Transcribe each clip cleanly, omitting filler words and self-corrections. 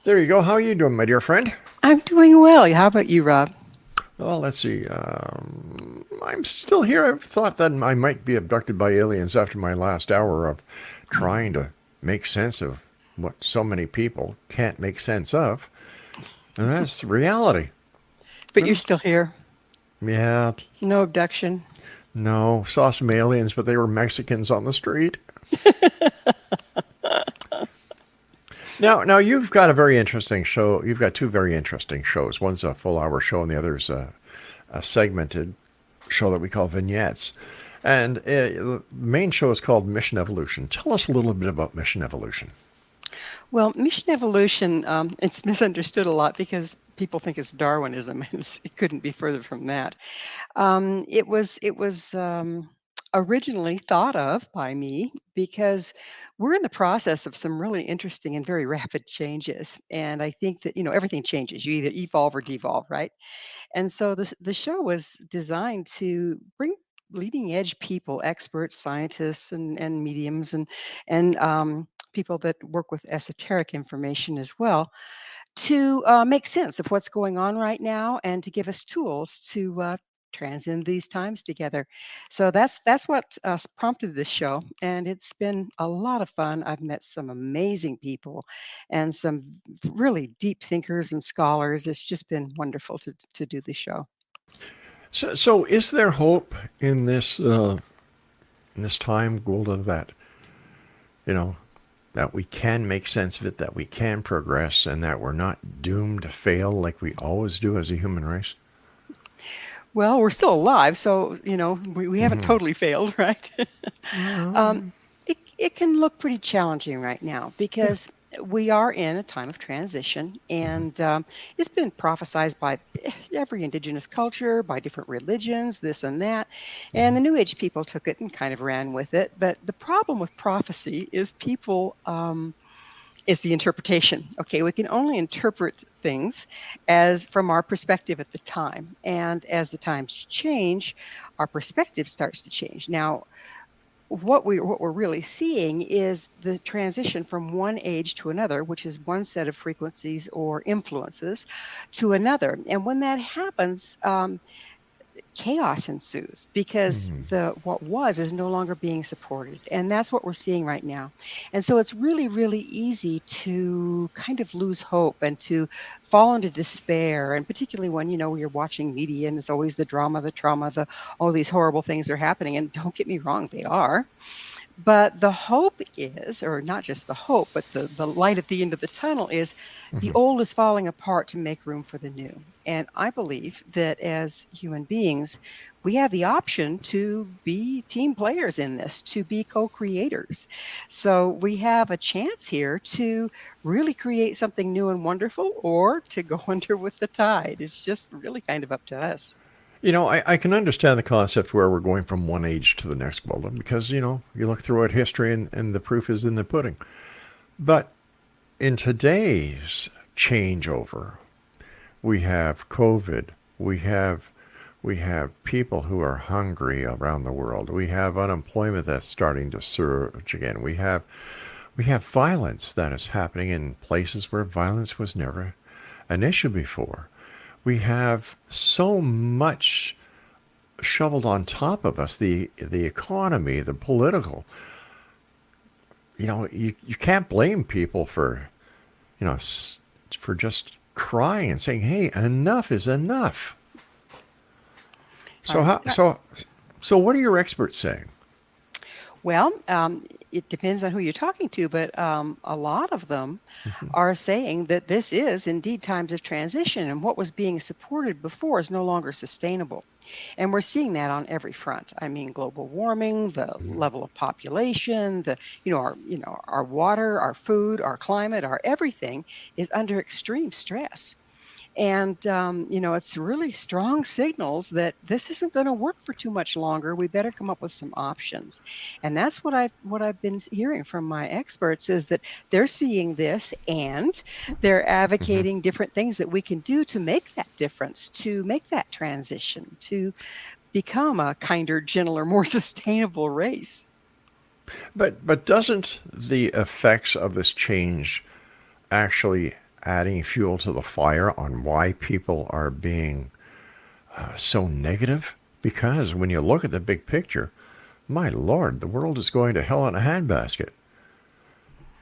There you go. How are you doing, my dear friend? I'm doing well. How about you, Rob? Well, let's see. I'm still here. I've thought that I might be abducted by aliens after my last hour of trying to make sense of what so many people can't make sense of, and that's reality. But You you're know? still here. Yeah, No abduction. no, saw some aliens, but they were Mexicans on the street. Now you've got a very interesting show. You've got two very interesting shows. One's a full hour show, and the other's a segmented show that we call vignettes. And the main show is called Mission Evolution. Tell us a little bit about Mission Evolution. Well, mission evolution, it's misunderstood a lot because people think it's Darwinism. It couldn't be further from that. It was originally thought of by me because we're in the process of some really interesting and very rapid changes. And I think that, everything changes. You either evolve or devolve, right? And so the show was designed to bring leading edge people, experts, scientists, and mediums, and people that work with esoteric information as well, to make sense of what's going on right now and to give us tools to transcend these times together. So that's what prompted this show, and it's been a lot of fun. I've met some amazing people and some really deep thinkers and scholars. It's just been wonderful to do the show. So is there hope in this time, Gulda, that you know that we can make sense of it, that we can progress, and that we're not doomed to fail like we always do as a human race? Well, we're still alive, so we haven't Mm-hmm. totally failed, right? um, it can look pretty challenging right now Yeah. because we are in a time of transition, Mm-hmm. and it's been prophesized by every indigenous culture, by different religions, this and that. And Mm-hmm. the New Age people took it and kind of ran with it. But the problem with prophecy is people. Is the interpretation. Okay, we can only interpret things as from our perspective at the time. And as the times change, our perspective starts to change. Now, what we're really seeing is the transition from one age to another, which is one set of frequencies or influences, to another. And when that happens, chaos ensues because Mm-hmm. the what was is no longer being supported, and that's what we're seeing right now. And so it's really easy to kind of lose hope and to fall into despair, and particularly when you're watching media and it's always the drama, the trauma, the all these horrible things are happening. And don't get me wrong, they are. But the hope is, or not just the hope, but the light at the end of the tunnel is the Mm-hmm. old is falling apart to make room for the new. And I believe that as human beings, we have the option to be team players in this, to be co creators. So we have a chance here to really create something new and wonderful or to go under with the tide. It's just really kind of up to us. I can understand the concept where we're going from one age to the next, Gulda, because, you look throughout history and the proof is in the pudding. But in today's changeover, we have COVID. We have people who are hungry around the world. We have unemployment that's starting to surge again. We have violence that is happening in places where violence was never an issue before. We have so much shoveled on top of us, the economy, the political. You can't blame people for you know for just crying and saying, "Hey, enough is enough." So Right. how so what are your experts saying? Well, it depends on who you're talking to, but a lot of them Mhm. are saying that this is indeed times of transition, and what was being supported before is no longer sustainable. And we're seeing that on every front. I mean, global warming, the Mhm. level of population, our water, our food, our climate, our everything is under extreme stress. And, it's really strong signals that this isn't going to work for too much longer. We better come up with some options. And that's what I've been hearing from my experts is that they're seeing this and they're Mhm. advocating different things that we can do to make that difference, to make that transition, to become a kinder, gentler, more sustainable race. But doesn't the effects of this change actually adding fuel to the fire on why people are being so negative? Because when you look at the big picture, my Lord, the world is going to hell in a handbasket.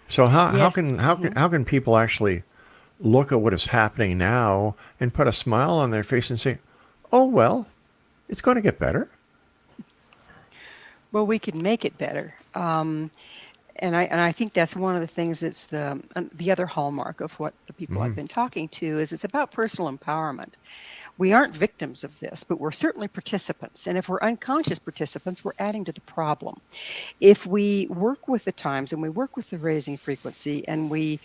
So Yes. how can people actually look at what is happening now and put a smile on their face and say, "Oh well, it's going to get better"? Well, we can make it better. And I think that's one of the things that's the other hallmark of what the people I've Hmm. been talking to is it's about personal empowerment. We aren't victims of this, but we're certainly participants. And if we're unconscious participants, we're adding to the problem. If we work with the times and we work with the raising frequency and we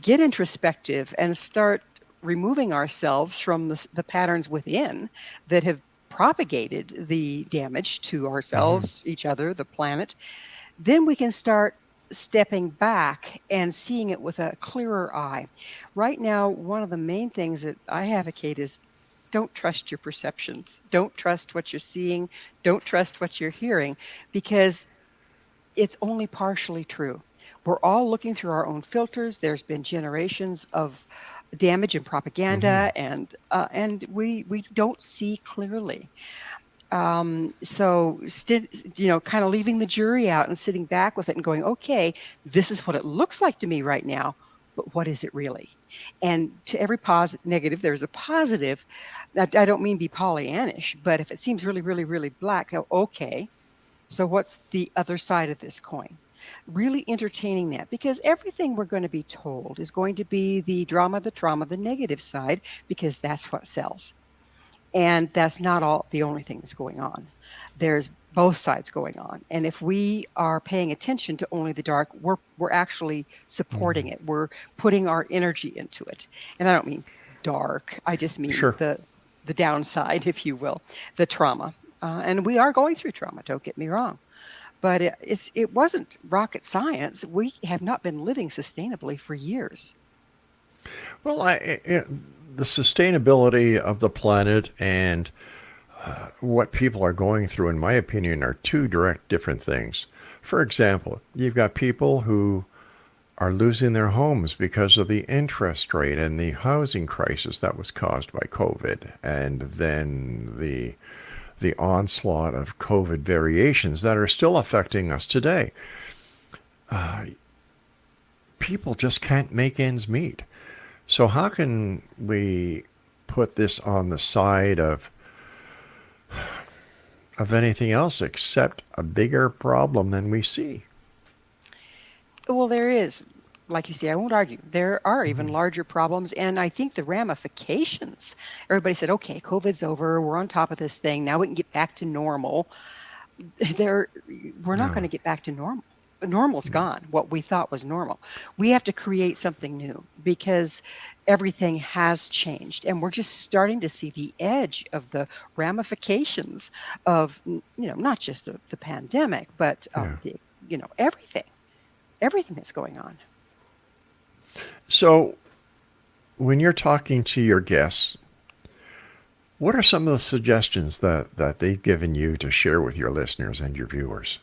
get introspective and start removing ourselves from the patterns within that have propagated the damage to Hmm. ourselves, each other, the planet, then we can start stepping back and seeing it with a clearer eye. Right now, one of the main things that I advocate is don't trust your perceptions. Don't trust what you're seeing. Don't trust what you're hearing because it's only partially true. We're all looking through our own filters. There's been generations of damage and Hmm. propaganda, and we don't see clearly. So, kind of leaving the jury out and sitting back with it and going, okay, this is what it looks like to me right now, but what is it really? And to every positive, negative, there's a positive. I don't mean be Pollyannish, but if it seems really, really, really black, go, okay, so what's the other side of this coin? Really entertaining that because everything we're going to be told is going to be the drama, the trauma, the negative side, because that's what sells. And that's not all the only thing that's going on. There's both sides going on. And if we are paying attention to only the dark, we're actually supporting Hmm. it. We're putting our energy into it. And I don't mean dark. I just mean Sure. the downside, if you will, the trauma. And we are going through trauma, don't get me wrong. But it wasn't rocket science. We have not been living sustainably for years. Well, the sustainability of the planet and what people are going through, in my opinion, are two direct different things. For example, you've got people who are losing their homes because of the interest rate and the housing crisis that was caused by COVID, and then the onslaught of COVID variations that are still affecting us today. People just can't make ends meet. So how can we put this on the side of anything else except a bigger problem than we see? Well, there is, like you say, I won't argue. There are even Hmm. larger problems. And I think the ramifications, everybody said, okay, COVID's over. We're on top of this thing. Now we can get back to normal. There, we're not going No. to get back to normal. Normal's gone, what we thought was normal. We have to create something new because everything has changed. And we're just starting to see the edge of the ramifications of, not just the pandemic, but Yeah. everything that's going on. So when you're talking to your guests, what are some of the suggestions that they've given you to share with your listeners and your viewers?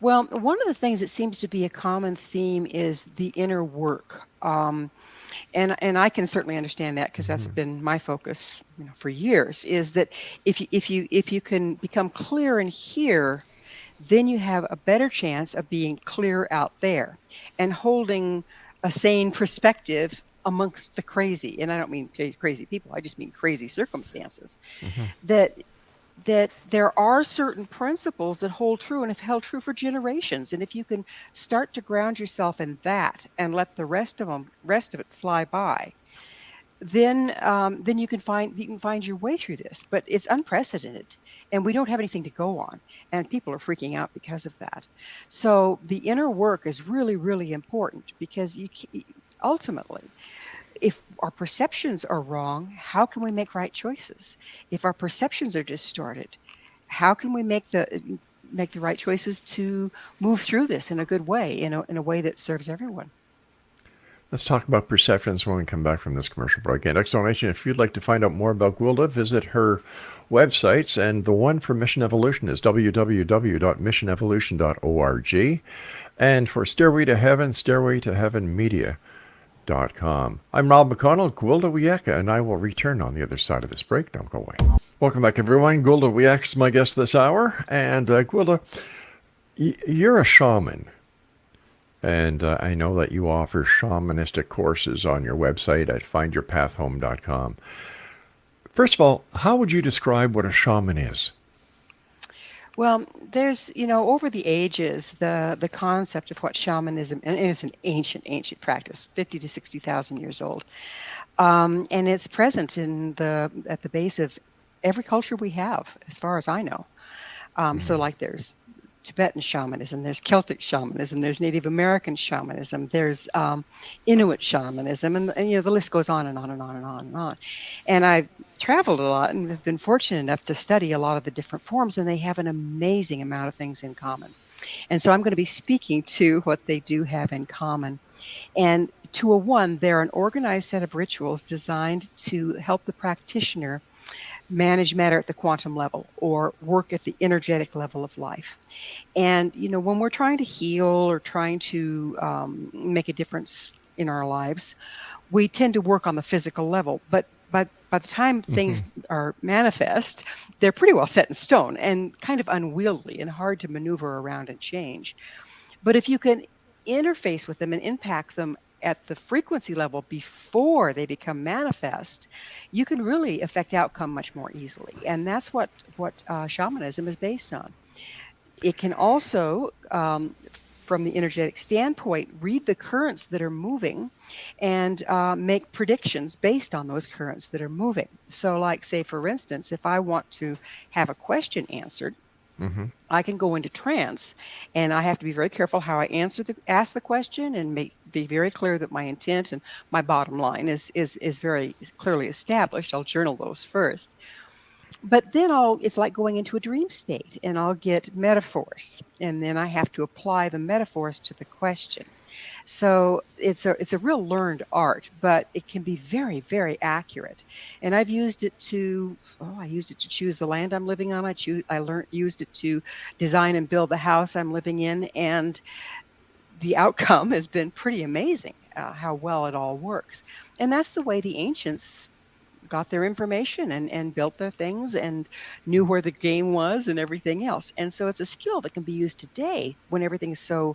Well, one of the things that seems to be a common theme is the inner work. And I can certainly understand that because that's Hmm. been my focus, for years, is that if you can become clear in here, then you have a better chance of being clear out there and holding a sane perspective amongst the crazy. And I don't mean crazy people, I just mean crazy circumstances. Hmm. That there are certain principles that hold true and have held true for generations. And if you can start to ground yourself in that and let the rest of it fly by, then you can find your way through this. But it's unprecedented, and we don't have anything to go on, and people are freaking out because of that. So the inner work is really, really important because ultimately, if our perceptions are wrong, how can we make right choices? If our perceptions are distorted, how can we make the right choices to move through this in a good way, in a way that serves everyone? Let's talk about perceptions when we come back from this commercial break. And exclamation, if you'd like to find out more about GWILDA, visit her websites. And the one for Mission Evolution is www.missionevolution.org. And for Stairway to Heaven Media, I'm Rob McConnell, GWILDA WIYAKA, and I will return on the other side of this break. Don't go away. Welcome back, everyone. GWILDA WIYAKA is my guest this hour. And GWILDA, you're a shaman. And I know that you offer shamanistic courses on your website at findyourpathhome.com. First of all, how would you describe what a shaman is? Well, there's, over the ages, the concept of what shamanism, and it's an ancient practice, 50 to 60,000 years old, and it's present at the base of every culture we have, as far as I know. So, like, there's Tibetan shamanism, there's Celtic shamanism, there's Native American shamanism, there's Inuit shamanism, and the list goes on and on and on and on and on. And I've traveled a lot and have been fortunate enough to study a lot of the different forms, and they have an amazing amount of things in common. And so I'm going to be speaking to what they do have in common. And to a one, they're an organized set of rituals designed to help the practitioner manage matter at the quantum level or work at the energetic level of life. And, when we're trying to heal or trying to make a difference in our lives, we tend to work on the physical level. But by the time things are manifest, they're pretty well set in stone and kind of unwieldy and hard to maneuver around and change. But if you can interface with them and impact them at the frequency level before they become manifest, you can really affect outcome much more easily. And that's what shamanism is based on. It can also, from the energetic standpoint, read the currents that are moving and make predictions based on those currents that are moving. So, like, say, for instance, if I want to have a question answered, I can go into trance, and I have to be very careful how I ask the question and be very clear that my intent and my bottom line is very clearly established. I'll journal those first. But then it's like going into a dream state, and I'll get metaphors, and then I have to apply the metaphors to the question. So it's a real learned art, but it can be very, very accurate. And I've used it to choose the land I'm living on. Used it to design and build the house I'm living in, and the outcome has been pretty amazing. How well it all works, and that's the way the ancients got their information and built their things and knew where the game was and everything else. And so it's a skill that can be used today when everything is so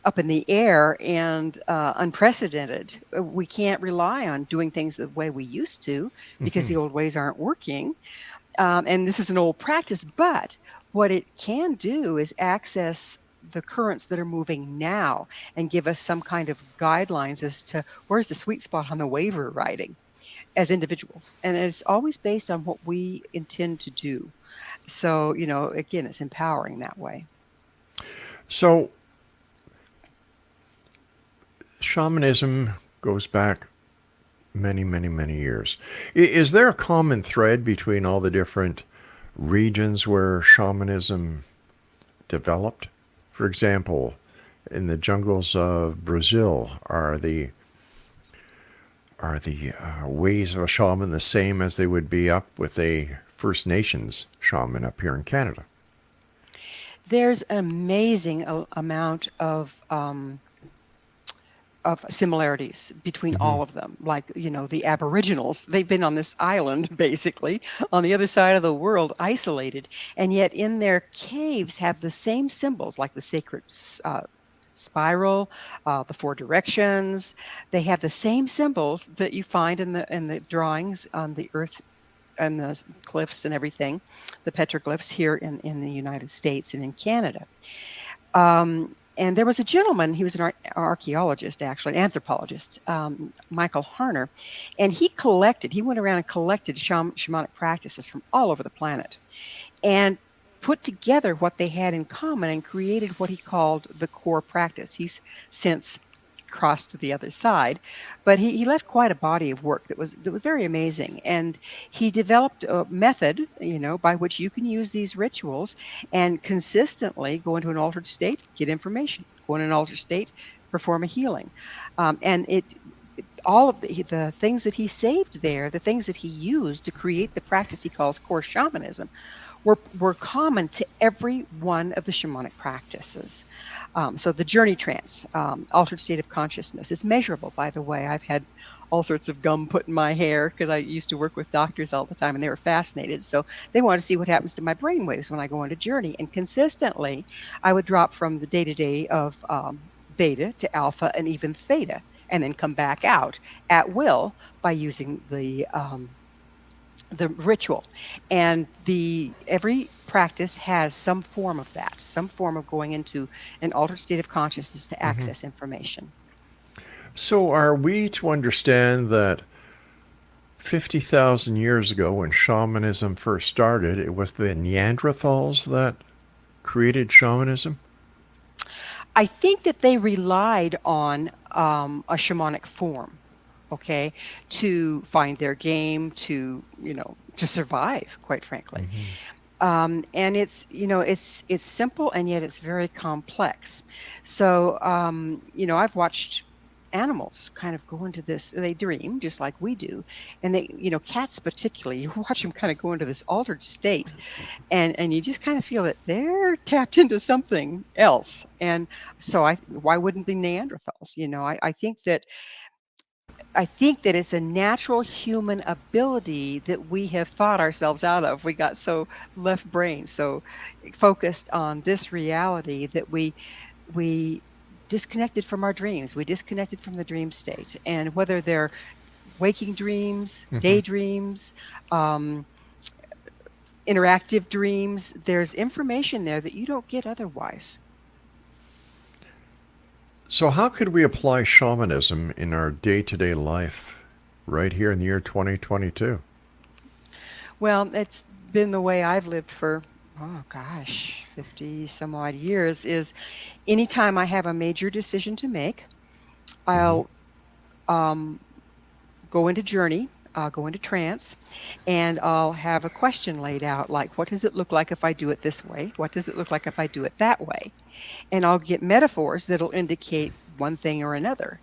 up in the air and unprecedented. We can't rely on doing things the way we used to because the old ways aren't working. And this is an old practice, but what it can do is access the currents that are moving now and give us some kind of guidelines as to where's the sweet spot on the wave we're riding as individuals. And it's always based on what we intend to do. So, again, it's empowering that way. So, shamanism goes back many, many, many years. Is there a common thread between all the different regions where shamanism developed? For example, in the jungles of Brazil, are the ways of a shaman the same as they would be up with a First Nations shaman up here in Canada? There's an amazing amount of similarities between all of them. Like, the Aboriginals, they've been on this island, basically, on the other side of the world, isolated, and yet in their caves have the same symbols, like the sacred spiral, the four directions. They have the same symbols that you find in the drawings on the earth and the cliffs and everything, the petroglyphs here in the United States and in Canada. And there was a gentleman, he was an archaeologist, actually, an anthropologist, Michael Harner, and he went around and collected shamanic practices from all over the planet and put together what they had in common and created what he called the core practice. He's since crossed to the other side, but he left quite a body of work that was very amazing. And he developed a method, by which you can use these rituals and consistently go into an altered state, get information, go into an altered state, perform a healing. And all of the things that he saved there, the things that he used to create the practice he calls core shamanism, were common to every one of the shamanic practices. So the journey trance, altered state of consciousness, is measurable, by the way. I've had all sorts of gum put in my hair because I used to work with doctors all the time and they were fascinated. So they wanted to see what happens to my brain waves when I go on a journey. And consistently, I would drop from the day to day of beta to alpha and even theta, and then come back out at will by using the ritual. And the every practice has some form of that, some form of going into an altered state of consciousness to Hmm. access information. So are we to understand that 50,000 years ago, when shamanism first started, it was the Neanderthals that created shamanism? I think that they relied on a shamanic form, okay, to find their game, to survive, quite frankly. Hmm. And it's simple and yet it's very complex. So I've watched animals kind of go into this, they dream just like we do, and cats particularly, you watch them kind of go into this altered state, and you just kind of feel that they're tapped into something else. And so why wouldn't the Neanderthals? I think that it's a natural human ability that we have thought ourselves out of. We got so left brain, so focused on this reality that we disconnected from our dreams. We disconnected from the dream state, and whether they're waking dreams, Hmm. daydreams, um, interactive dreams, there's information there that you don't get otherwise. So how could we apply shamanism in our day-to-day life right here in the year 2022? Well, it's been the way I've lived for, oh gosh, 50 some odd years. Is anytime I have a major decision to make, Hmm. I'll um, go into journey, I'll go into trance, and I'll have a question laid out like, what does it look like if I do it this way? What does it look like if I do it that way? And I'll get metaphors that'll indicate one thing or another.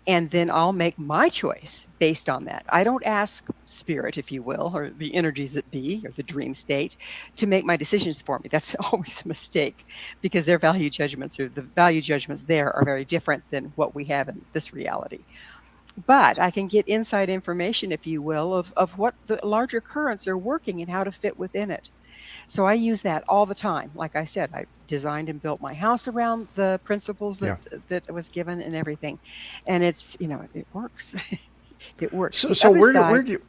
And then I'll make my choice based on that. I don't ask spirit, if you will, or the energies that be, or the dream state, to make my decisions for me. That's always a mistake because their value judgments, or the value judgments there, are very different than what we have in this reality. But I can get inside information, if you will, of what the larger currents are working and how to fit within it. So I use that all the time. Like I said, I designed and built my house around the principles Yeah. that was given and everything. And it works. It works. So, The so other where did side, where did you,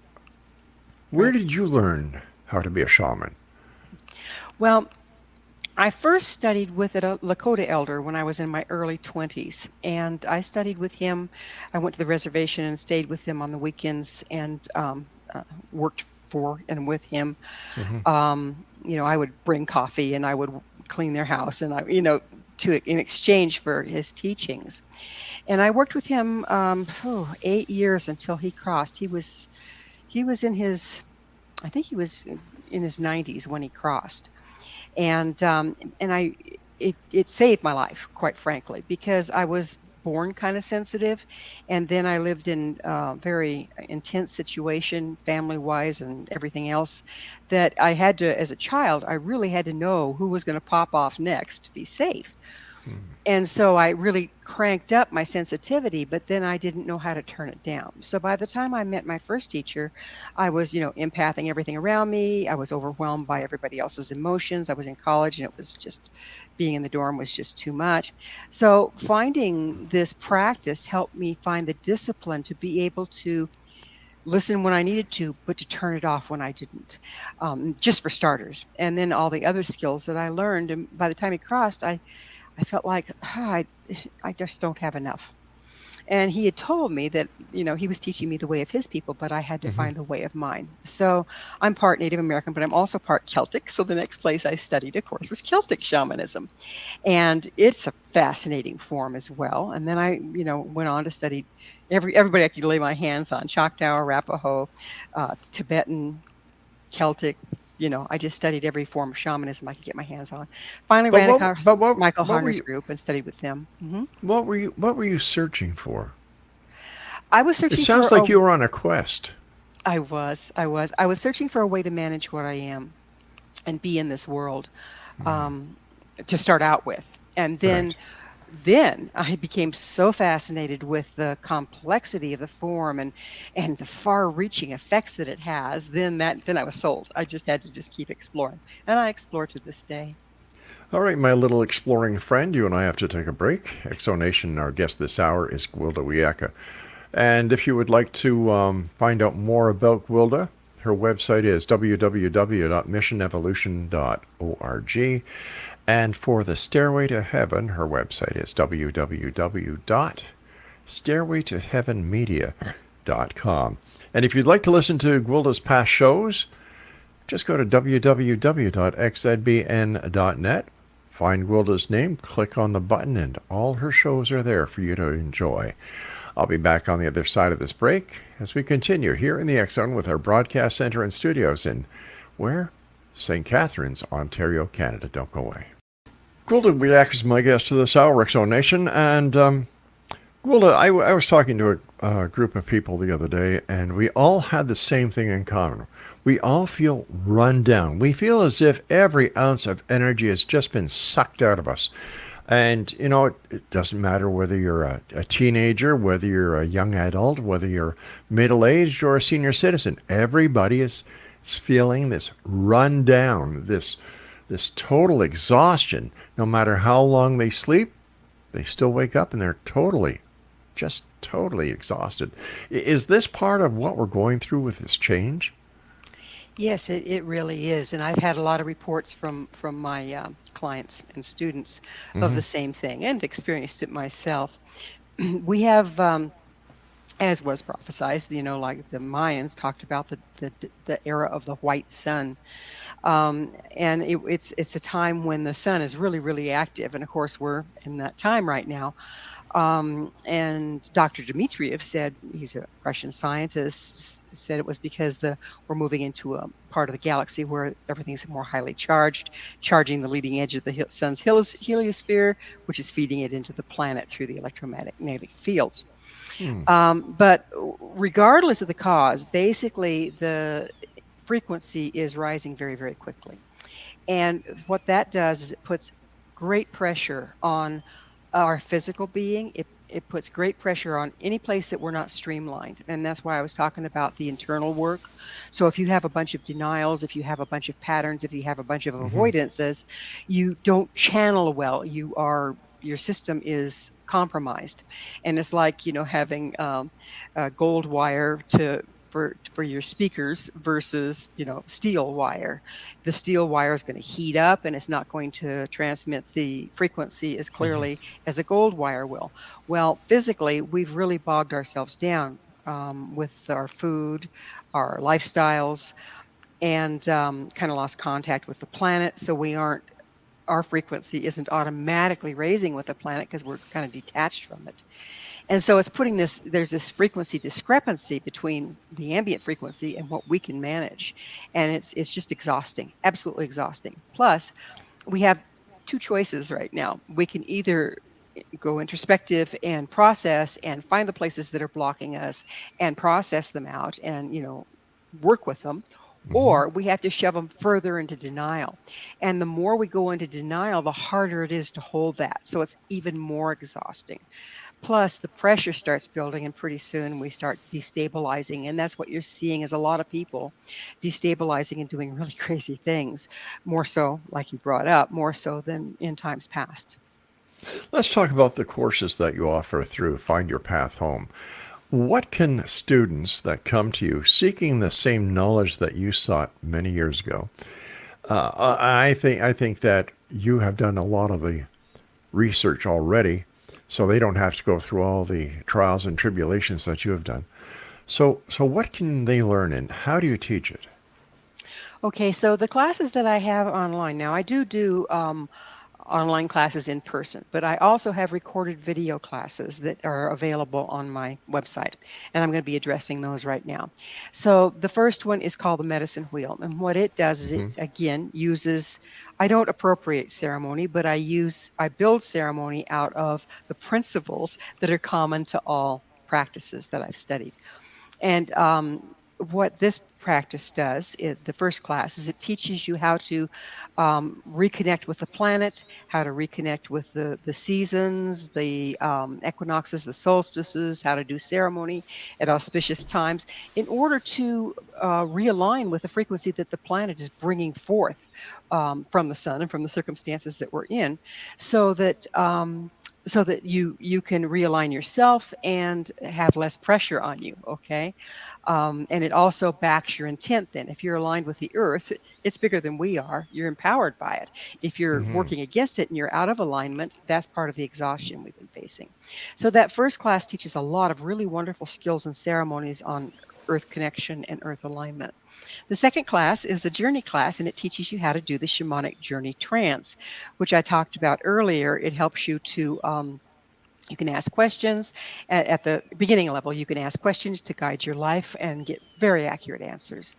where right? did you learn how to be a shaman? Well, I first studied with a Lakota elder when I was in my early 20s, and I studied with him. I went to the reservation and stayed with him on the weekends and worked for and with him. Hmm. I would bring coffee and I would clean their house, and in exchange for his teachings. And I worked with him 8 years until he crossed. He was in his, I think he was in his 90s when he crossed, and it saved my life, quite frankly, because I was born kind of sensitive, and then I lived in a very intense situation, family wise and everything else, that I had to, as a child, I really had to know who was going to pop off next to be safe. And so I really cranked up my sensitivity, but then I didn't know how to turn it down. So by the time I met my first teacher, I was, empathing everything around me. I was overwhelmed by everybody else's emotions. I was in college and it was just, being in the dorm was just too much. So finding this practice helped me find the discipline to be able to listen when I needed to, but to turn it off when I didn't, just for starters. And then all the other skills that I learned. And by the time he crossed, I felt like, I just don't have enough. And he had told me that, he was teaching me the way of his people, but I had to Hmm. find the way of mine. So I'm part Native American, but I'm also part Celtic. So the next place I studied, of course, was Celtic shamanism. And it's a fascinating form as well. And then I, went on to study everybody I could lay my hands on: Choctaw, Arapaho, Tibetan, Celtic. I just studied every form of shamanism I could get my hands on. Finally But ran across Michael what were Harner's you group and studied with them. what were you searching for? I was It searching for sounds like you were on a quest. I was searching for a way to manage what I am. and be in this world, Mm. um, to start out with. And Right. then I became so fascinated with the complexity of the form and the far-reaching effects that it has. Then I was sold. I just had to just keep exploring, and I explore to this day. All right, my little exploring friend, you and I have to take a break. Exonation, our guest this hour is GWILDA WIYAKA. And if you would like to find out more about GWILDA, her website is www.missionevolution.org. And for the Stairway to Heaven, her website is www.stairwaytoheavenmedia.com. And if you'd like to listen to GWILDA's past shows, just go to www.xzbn.net, find GWILDA's name, click on the button, and all her shows are there for you to enjoy. I'll be back on the other side of this break as we continue here in the X Zone with our broadcast center and studios in, where? St. Catharines, Ontario, Canada. Don't go away. GWILDA WIYAKA is my guest to this hour, X Zone Nation, and GWILDA, I was talking to a group of people the other day, and we all had the same thing in common. We all feel run down. We feel as if every ounce of energy has just been sucked out of us. And, it doesn't matter whether you're a teenager, whether you're a young adult, whether you're middle aged or a senior citizen. Everybody is feeling this run down, this total exhaustion. No matter how long they sleep, they still wake up and they're just totally exhausted. Is this part of what we're going through with this change? Yes, it really is, and I've had a lot of reports from my clients and students of Mm-hmm. the same thing, and experienced it myself. We have, as was prophesized, like the Mayans talked about the era of the white sun, and it's a time when the sun is really really active, and of course we're in that time right now. And Dr. Dmitriev said, he's a Russian scientist, said it was because we're moving into a part of the galaxy where everything's more highly charged, charging the leading edge of the sun's heliosphere, which is feeding it into the planet through the electromagnetic fields. Hmm. But regardless of the cause, basically the frequency is rising very, very quickly. And what that does is it puts great pressure on our physical being. It puts great pressure on any place that we're not streamlined. And that's why I was talking about the internal work. So if you have a bunch of denials, if you have a bunch of patterns, if you have a bunch of Mm-hmm. avoidances, you don't channel well. Your system is compromised. And it's like, having a gold wire for your speakers versus steel wire. The steel wire is going to heat up and it's not going to transmit the frequency as Mm-hmm. clearly as a gold wire will. Well, physically we've really bogged ourselves down, with our food, our lifestyles, and kind of lost contact with the planet, so our frequency isn't automatically raising with the planet because we're kind of detached from it. And so it's there's this frequency discrepancy between the ambient frequency and what we can manage. And it's just exhausting, absolutely exhausting. Plus, we have two choices right now. We can either go introspective and process and find the places that are blocking us and process them out and, work with them, Mm-hmm. or we have to shove them further into denial. And the more we go into denial, the harder it is to hold that. So it's even more exhausting. Plus, the pressure starts building, and pretty soon we start destabilizing. And that's what you're seeing is a lot of people destabilizing and doing really crazy things, more so, like you brought up, more so than in times past. Let's talk about the courses that you offer through Find Your Path Home. What can students that come to you seeking the same knowledge that you sought many years ago? I think that you have done a lot of the research already, so they don't have to go through all the trials and tribulations that you have done. So what can they learn, and how do you teach it? Okay, so the classes that I have online now, I do online classes in person, but I also have recorded video classes that are available on my website, and I'm going to be addressing those right now. So the first one is called the Medicine Wheel, and what it does is it Mm-hmm. again uses, I don't appropriate ceremony, but I build ceremony out of the principles that are common to all practices that I've studied. And what this practice does, the first class, is it teaches you how to reconnect with the planet, how to reconnect with the seasons, the equinoxes, the solstices, how to do ceremony at auspicious times in order to realign with the frequency that the planet is bringing forth from the sun and from the circumstances that we're in, so that you can realign yourself and have less pressure on you. Okay. And it also backs your intent then. If you're aligned with the earth, it's bigger than we are. You're empowered by it. If you're Hmm. working against it and you're out of alignment, that's part of the exhaustion we've been facing. So that first class teaches a lot of really wonderful skills and ceremonies on earth connection and earth alignment. The second class is a journey class, and it teaches you how to do the shamanic journey trance, which I talked about earlier. It helps you to you can ask questions at the beginning level. You can ask questions to guide your life and get very accurate answers.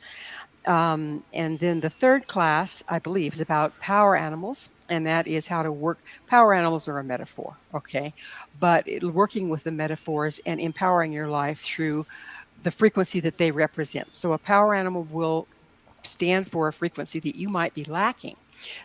And then the third class, I believe, is about power animals, and that is how to work. Power animals are a metaphor, okay, but working with the metaphors and empowering your life through the frequency that they represent. So a power animal will stand for a frequency that you might be lacking.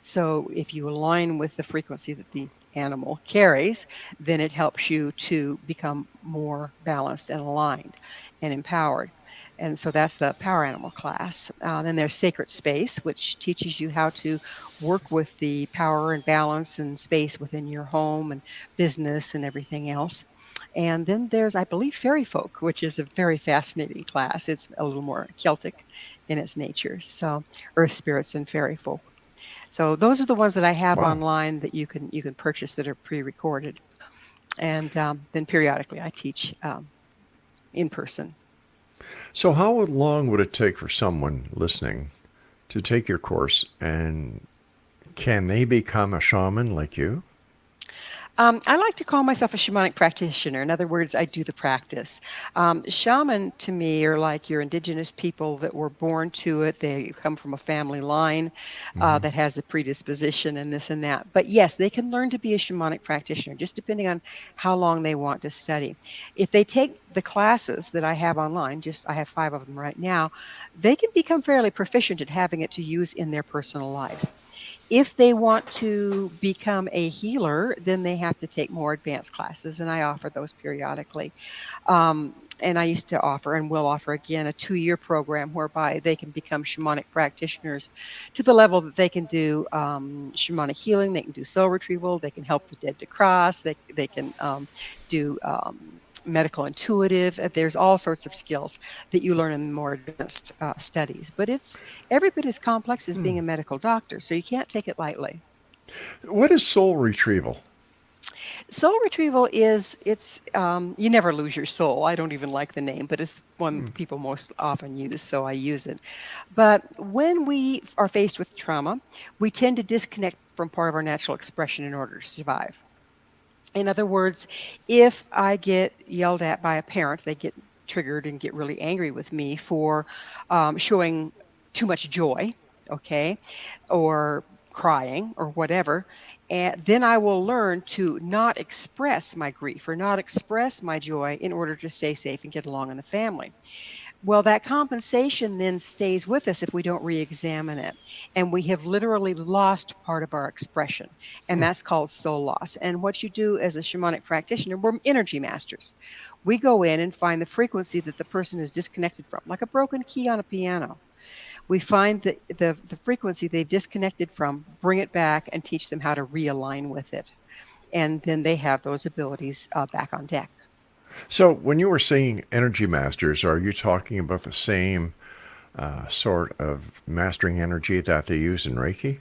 So if you align with the frequency that the animal carries, then it helps you to become more balanced and aligned and empowered. And so that's the power animal class. Then there's sacred space, which teaches you how to work with the power and balance and space within your home and business and everything else. And then there's, I believe, fairy folk, which is a very fascinating class. It's a little more Celtic in its nature. So earth spirits and fairy folk. So those are the ones that I have Wow. online that you can purchase that are pre-recorded. And then periodically I teach in person. So, how long would it take for someone listening to take your course, and can they become a shaman like you? I like to call myself a shamanic practitioner. In other words, I do the practice. Shaman to me are like your indigenous people that were born to it. They come from a family line Hmm. that has the predisposition and this and that. But yes, they can learn to be a shamanic practitioner, just depending on how long they want to study. If they take the classes that I have online, just I have 5 of them right now, they can become fairly proficient at having it to use in their personal lives. If they want to become a healer, then they have to take more advanced classes, and I offer those periodically. And I used to offer and will offer again a 2-year program whereby they can become shamanic practitioners to the level that they can do shamanic healing, they can do soul retrieval, they can help the dead to cross, they can do medical intuitive. There's all sorts of skills that you learn in more advanced studies. But it's every bit as complex as being a medical doctor, so you can't take it lightly. What is soul retrieval? Soul retrieval is it's you never lose your soul. I don't even like the name, but it's one people most often use, so I use it. But when we are faced with trauma, we tend to disconnect from part of our natural expression in order to survive. In other words, if I get yelled at by a parent, they get triggered and get really angry with me for showing too much joy, okay, or crying or whatever. And then I will learn to not express my grief or not express my joy in order to stay safe and get along in the family. Well, that compensation then stays with us if we don't re-examine it. And we have literally lost part of our expression. And that's called soul loss. And what you do as a shamanic practitioner, we're energy masters. We go in and find the frequency that the person is disconnected from, like a broken key on a piano. We find the frequency they've disconnected from, bring it back, and teach them how to realign with it. And then they have those abilities back on deck. So, when you were saying energy masters, are you talking about the same sort of mastering energy that they use in Reiki?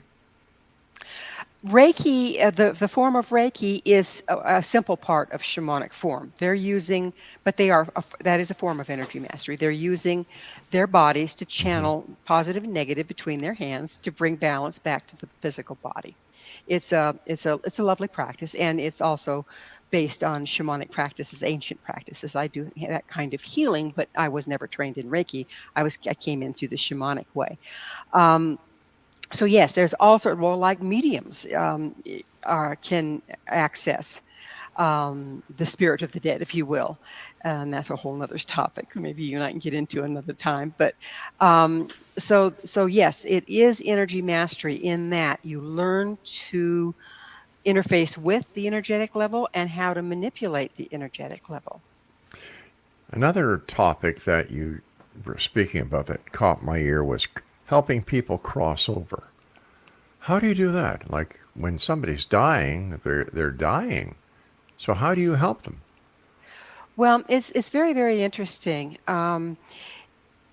Reiki, the form of Reiki is a simple part of shamanic form. They're using, but they are that is a form of energy mastery. They're using their bodies to Hmm. channel positive and negative between their hands to bring balance back to the physical body. It's a lovely practice, and it's also based on shamanic practices, ancient practices. I do that kind of healing, but I was never trained in Reiki. I came in through the shamanic way. Um, so yes, there's also well, like mediums can access. the spirit of the dead, if you will. And that's a whole nother topic. Maybe you and I can get into another time. But um, so yes, it is energy mastery in that you learn to interface with the energetic level and how to manipulate the energetic level. Another topic that you were speaking about that caught my ear was helping people cross over. How do you do that? Like when somebody's dying, they're dying. So how do you help them? Well, it's very, very interesting.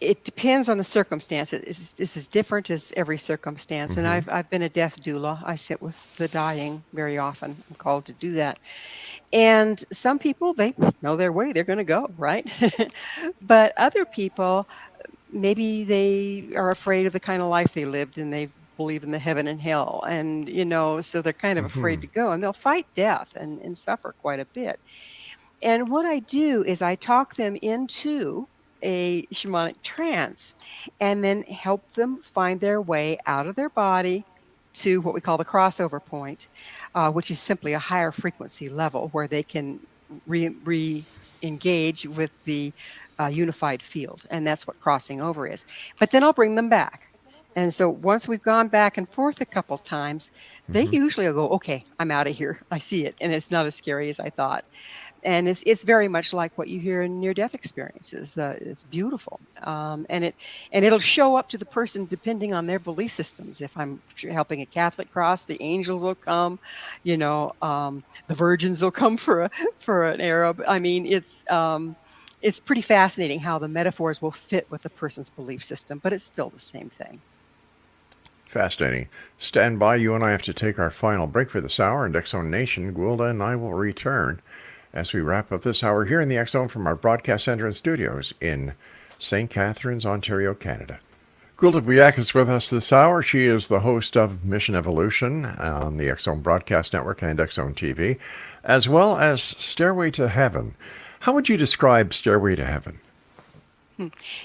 It depends on the circumstances. It's as different as every circumstance. And Mm-hmm. I've been a death doula. I sit with the dying very often. I'm called to do that. And some people, they know their way. They're going to go, right? But other people, maybe they are afraid of the kind of life they lived and they believe in the heaven and hell. And, so they're kind of Mm-hmm. afraid to go and they'll fight death and suffer quite a bit. And what I do is I talk them into a shamanic trance and then help them find their way out of their body to what we call the crossover point, which is simply a higher frequency level where they can engage with the unified field. And that's what crossing over is. But then I'll bring them back. And so once we've gone back and forth a couple times, they Mm-hmm. usually will go, okay, I'm out of here. I see it. And it's not as scary as I thought, and it's very much like what you hear in near death experiences. It's beautiful, and it'll show up to the person depending on their belief systems. If I'm helping a Catholic cross, the angels will come, the virgins will come for an Arab. I mean, it's pretty fascinating how the metaphors will fit with the person's belief system, but it's still the same thing. Fascinating. Stand by. You and I have to take our final break for this hour. And X Zone Nation, Gwilda and I will return as we wrap up this hour here in the X Zone from our broadcast center and studios in St. Catharines, Ontario, Canada. Gwilda WIYAKA is with us this hour. She is the host of Mission Evolution on the X Zone Broadcast Network and X Zone TV, as well as Stairway to Heaven. How would you describe Stairway to Heaven?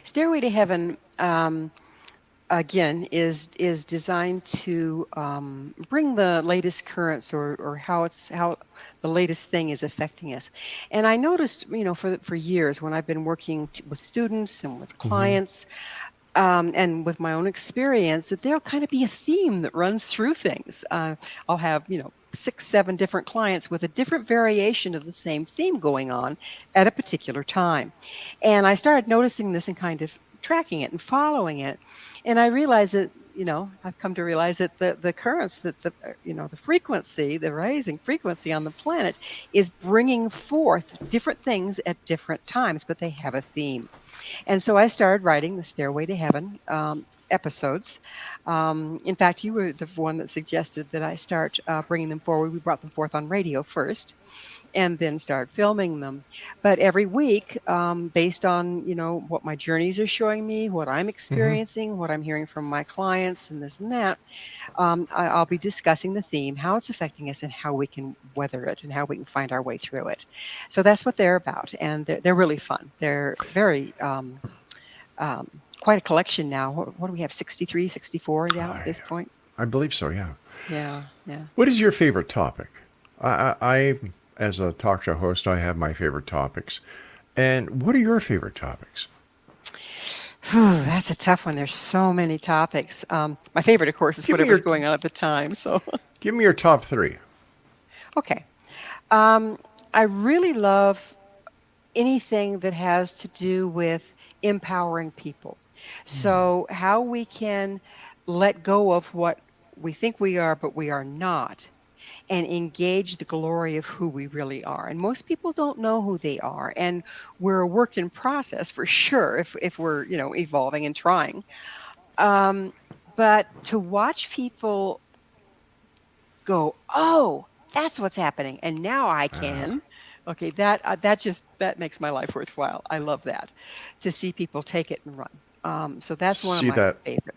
Stairway to Heaven, again, is designed to bring the latest currents or how the latest thing is affecting us. And I noticed, for years when I've been working with students and with Mm-hmm. clients, and with my own experience, that there'll kind of be a theme that runs through things. I'll have, 6, 7 different clients with a different variation of the same theme going on at a particular time. And I started noticing this and kind of tracking it and following it. And I realized that, I've come to realize that the currents, that the frequency, the rising frequency on the planet is bringing forth different things at different times, but they have a theme. And so I started writing the Stairway to Heaven episodes. In fact, you were the one that suggested that I start bringing them forward. We brought them forth on radio first and then start filming them. But every week, based on, what my journeys are showing me, what I'm Mm-hmm. experiencing, what I'm hearing from my clients and this and that, I'll be discussing the theme, how it's affecting us and how we can weather it and how we can find our way through it. So that's what they're about. And they're really fun. They're very, um, quite a collection now. What do we have? 63, 64 now at I, this point? I believe so, yeah. Yeah, yeah. What is your favorite topic? As a talk show host, I have my favorite topics. And what are your favorite topics? Whew, that's a tough one. There's so many topics. My favorite, of course, is Give me whatever's your going on at the time. So, give me your top three. okay. Um, I really love anything that has to do with empowering people. So, how we can let go of what we think we are, but we are not, and engage the glory of who we really are. And most people don't know who they are. And we're a work in process for sure if we're, evolving and trying. Um, but to watch people go, oh, that's what's happening. And now I Ah, can. Okay, that makes my life worthwhile. I love that, to see people take it and run. So that's one of see my that favorite.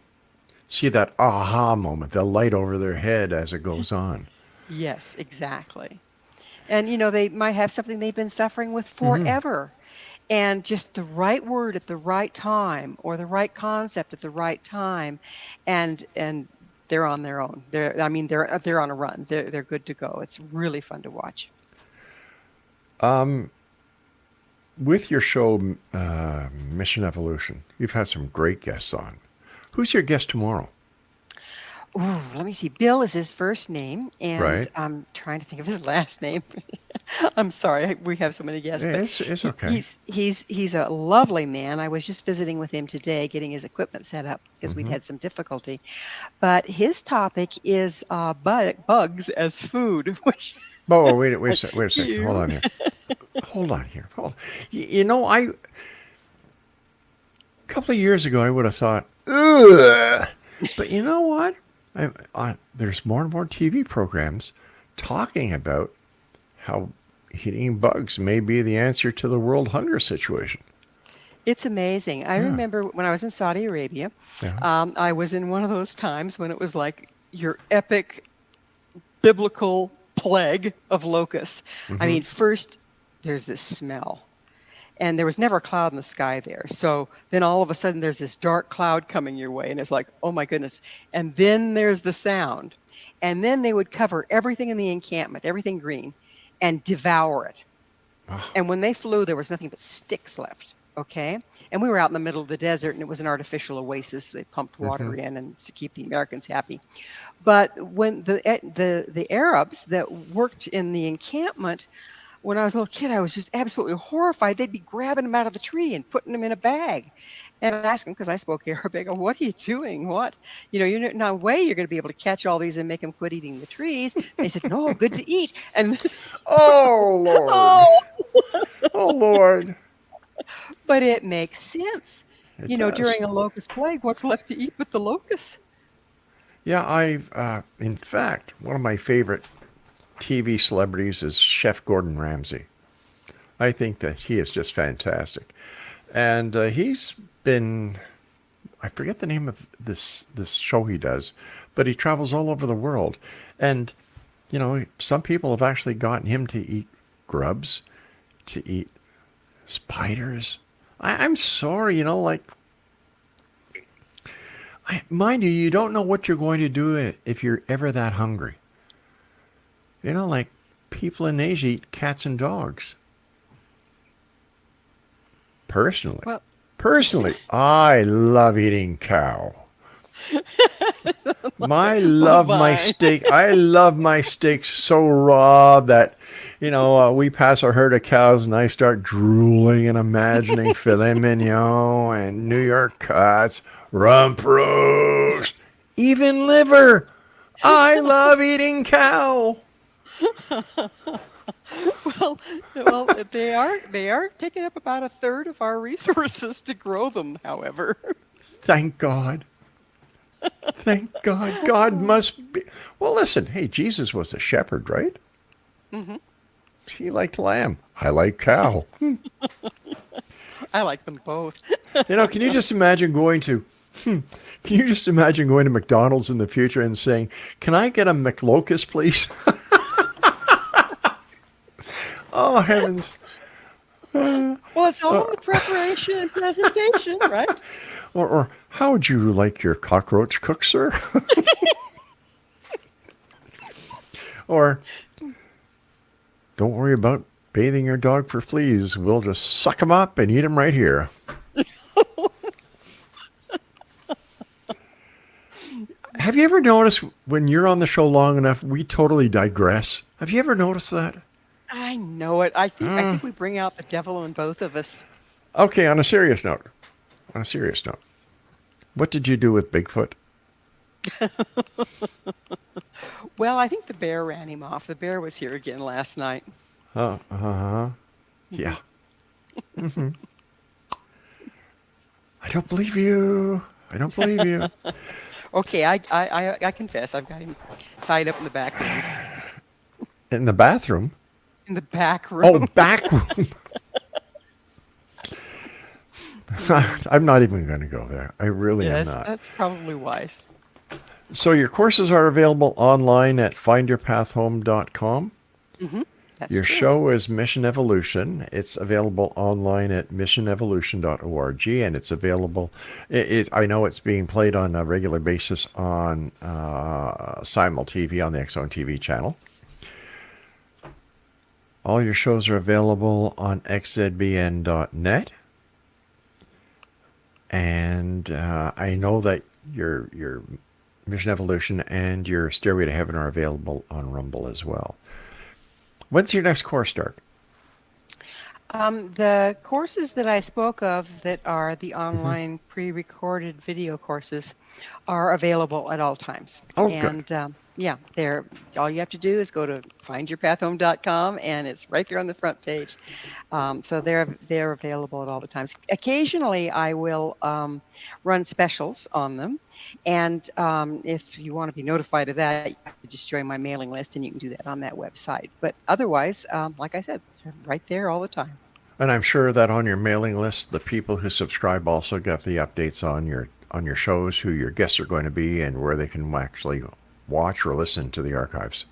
see that aha moment, the light over their head as it goes on. Yes, exactly. And they might have something they've been suffering with Mm-hmm. forever, and just the right word at the right time or the right concept at the right time, and they're on their own. They're on a run. They're good to go. It's really fun to watch. With your show, Mission Evolution, you've had some great guests on. Who's your guest tomorrow? Ooh, let me see. Bill is his first name, and Right? I'm trying to think of his last name. I'm sorry, we have so many guests, but It's okay. he's a lovely man. I was just visiting with him today, getting his equipment set up because we'd Hmm. had some difficulty. But his topic is bugs as food, which Oh, wait a second. Wait a second. Hold you. on here. Hold on here. Hold. You know, a couple of years ago, I would have thought, ugh. But you know what? There's more and more TV programs talking about how eating bugs may be the answer to the world hunger situation. It's amazing. I Yeah, remember when I was in Saudi Arabia, yeah. I was in one of those times when it was like your epic biblical plague of locusts. I Hmm. mean, first there's this smell, and there was never a cloud in the sky there. So then all of a sudden there's this dark cloud coming your way, and it's like, oh my goodness. And then there's the sound. And then they would cover everything in the encampment, everything green, and devour it. Oh, And when they flew, there was nothing but sticks left. Okay. And we were out in the middle of the desert, and it was an artificial oasis. They pumped hmm. water in and to keep the Americans happy. But when the Arabs that worked in the encampment, when I was a little kid, I was just absolutely horrified. They'd be grabbing them out of the tree and putting them in a bag. And I'd ask them, because I spoke Arabic, what are you doing? What? You're no way you're going to be able to catch all these and make them quit eating the trees. They said, no, good to eat. And Oh Lord. oh, Oh Lord. but it makes sense. It does. During a locust plague, what's left to eat but the locusts? Yeah, in fact, one of my favorite TV celebrities is Chef Gordon Ramsay. I think that he is just fantastic. And he's been, I forget the name of this show he does, but he travels all over the world. And, some people have actually gotten him to eat grubs, to eat spiders. I'm sorry, mind you, you don't know what you're going to do if you're ever that hungry. Like people in Asia eat cats and dogs. Personally, Well, personally, I love eating cow. I oh love my my. steak. I love my steaks so raw that, we pass a herd of cows and I start drooling and imagining filet mignon and New York cuts, rump roast, even liver. I love eating cow. Well, well, they are taking up about a third of our resources to grow them, however. Thank God. Thank God. God must be. Well, listen, hey, Jesus was a shepherd, right? Hmm. He liked lamb. I like cow. I like them both. Can you just imagine going to can you just imagine going to McDonald's in the future and saying, "Can I get a McLocust, please?" Oh, heavens. Well, it's all in the preparation and presentation, right? Or how would you like your cockroach cooked, sir? Or don't worry about bathing your dog for fleas. We'll just suck them up and eat them right here. Have you ever noticed when you're on the show long enough, we totally digress? Have you ever noticed that? I know it. I think we bring out the devil in both of us. Okay, on a serious note, what did you do with Bigfoot? Well, I think the bear ran him off. The bear was here again last night. Uh-huh. Hmm. Yeah. Hmm. I don't believe you. I don't believe you. Okay, I confess, I've got him tied up in the back room. In the bathroom? In the back Oh, room. back room. I'm not even going to go there. I really am Yes, not. that's probably wise. So your courses are available online at findyourpathhome.com. Hmm. That's Your true. show is Mission Evolution. It's available online at missionevolution.org, and it's available. I know it's being played on a regular basis on Simul TV on the X Zone TV channel. All your shows are available on xzbn.net. And I know that your Mission Evolution and your Stairway to Heaven are available on Rumble as well. When's your next course start? The courses that I spoke of that are the online pre-recorded video courses are available at all times. Oh, good. And yeah, they're all you have to do is go to findyourpathhome.com and it's right there on the front page. So they're available at all the times. Occasionally, I will run specials on them, and if you want to be notified of that, you have to just join my mailing list, and you can do that on that website. But otherwise, like I said, they're right there all the time. And I'm sure that on your mailing list, the people who subscribe also get the updates on your shows, who your guests are going to be, and where they can actually watch or listen to the archives.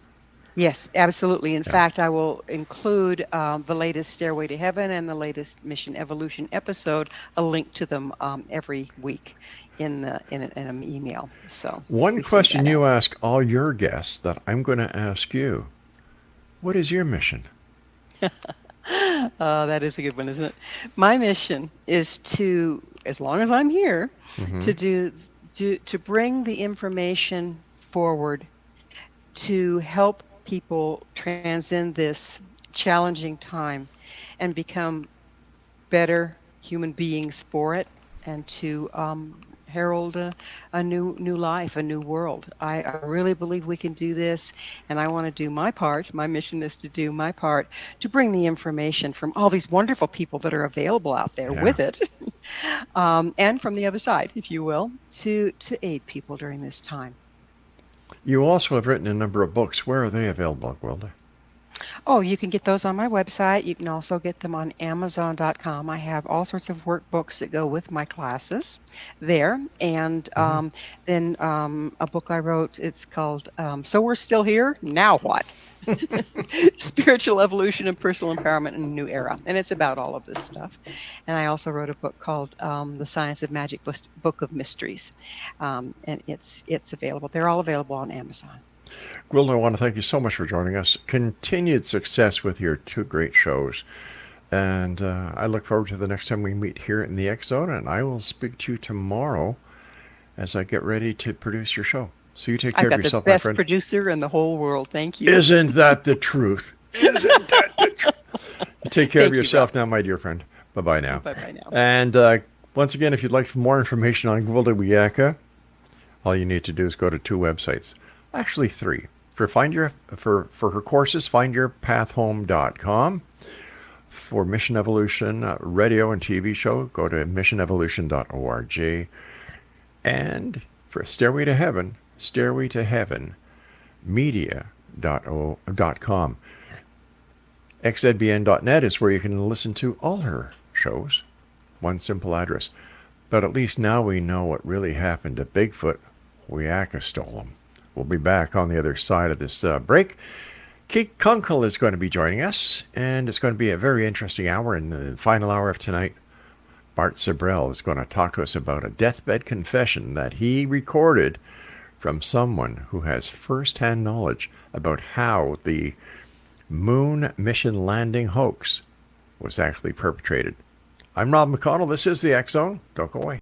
Yes, absolutely. In Yeah. fact, I will include the latest Stairway to Heaven and the latest Mission Evolution episode, a link to them every week in an email. So One we send question that you out. ask all your guests that I'm going to ask you: what is your mission? That is a good one, isn't it? My mission is to, as long as I'm here, Mm-hmm. to bring the information forward to help people transcend this challenging time and become better human beings for it, and to herald a new life, a new world. I really believe we can do this, and I want to do my part. My mission is to do my part to bring the information from all these wonderful people that are available out there Yeah. with it, and from the other side, if you will, to aid people during this time. You also have written a number of books. Where are they available, GWILDA? Oh, you can get those on my website. You can also get them on Amazon.com. I have all sorts of workbooks that go with my classes there. And Mm-hmm. then a book I wrote, it's called So We're Still Here? Now What? Spiritual Evolution and Personal Empowerment in a New Era. And it's about all of this stuff. And I also wrote a book called The Science of Magic Book of Mysteries. And it's available. They're all available on Amazon. GWILDA, I want to thank you so much for joining us. Continued success with your two great shows. And I look forward to the next time we meet here in the X Zone. And I will speak to you tomorrow as I get ready to produce your show. So you take care I've of got the yourself, my best friend. producer in the whole world. Thank you. Isn't that the truth? Isn't that the truth? You take care of Thank you, yourself Rob. now, my dear friend. Bye-bye now. Bye-bye now. And once again, if you'd like more information on WIYAKA, all you need to do is go to two websites. Actually, three. For her courses, findyourpathhome.com. For Mission Evolution radio and TV show, go to missionevolution.org. And for Stairway to Heaven, stairwaytoheavenmedia.com. xzbn.net is where you can listen to all her shows. One simple address. But at least now we know what really happened to Bigfoot. WIYAKA stole him. We'll be back on the other side of this break. Kate Kunkel is going to be joining us, and it's going to be a very interesting hour. In the final hour of tonight, Bart Sabrell is going to talk to us about a deathbed confession that he recorded from someone who has first-hand knowledge about how the moon mission landing hoax was actually perpetrated. I'm Rob McConnell. This is the X Zone. Don't go away.